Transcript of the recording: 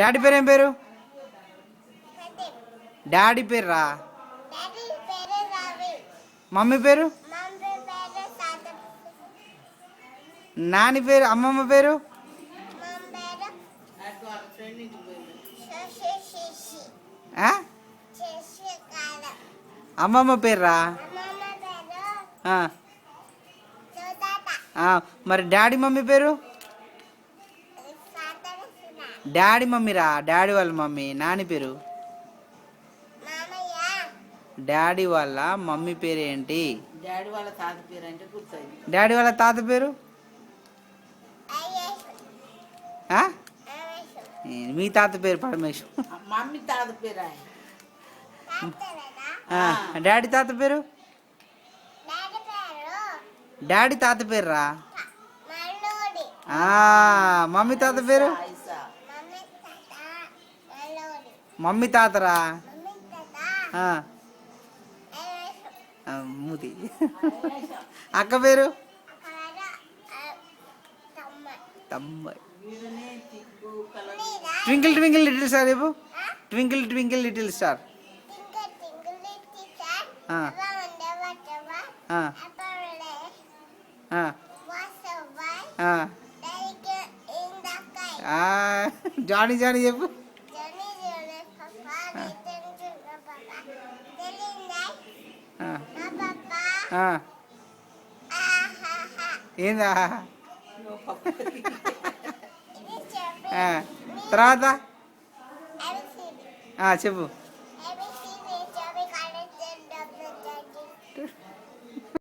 Daddy పేరు ఏం పేరు? డాడీ పేరు రా. మమ్మీ పేరు? నాని పేరు? అమ్మమ్మ పేరు? అమ్మమ్మ పేరు రా. మరి డాడీ మమ్మీ పేరు? డాడీ మమ్మీ రా. డాడీ వాళ్ళ మమ్మీ. నాని పేరు? డాడీ వాళ్ళ మమ్మీ పేరు ఏంటి? డాడీ వాళ్ళ తాత పేరు అంటే గుర్తుంది. డాడీ వాళ్ళ తాత పేరు? మీ తాత పేరు పరమేశ్వర్. మమ్మీ తాత పేరు. డాడీ తాత పేరు? డాడీ తాత పేరు రా. మమ్మీ తాత పేరు? మమ్మీ తాతరా. మూతి. అక్క పేరు? తమ్మాయి. ట్వింకిల్ ట్వింకిల్ లిటిల్ స్టార్ చెప్పు. Twinkle twinkle little star. Johnny Johnny చెప్పు. ఏందా తర్వాత చెప్పు.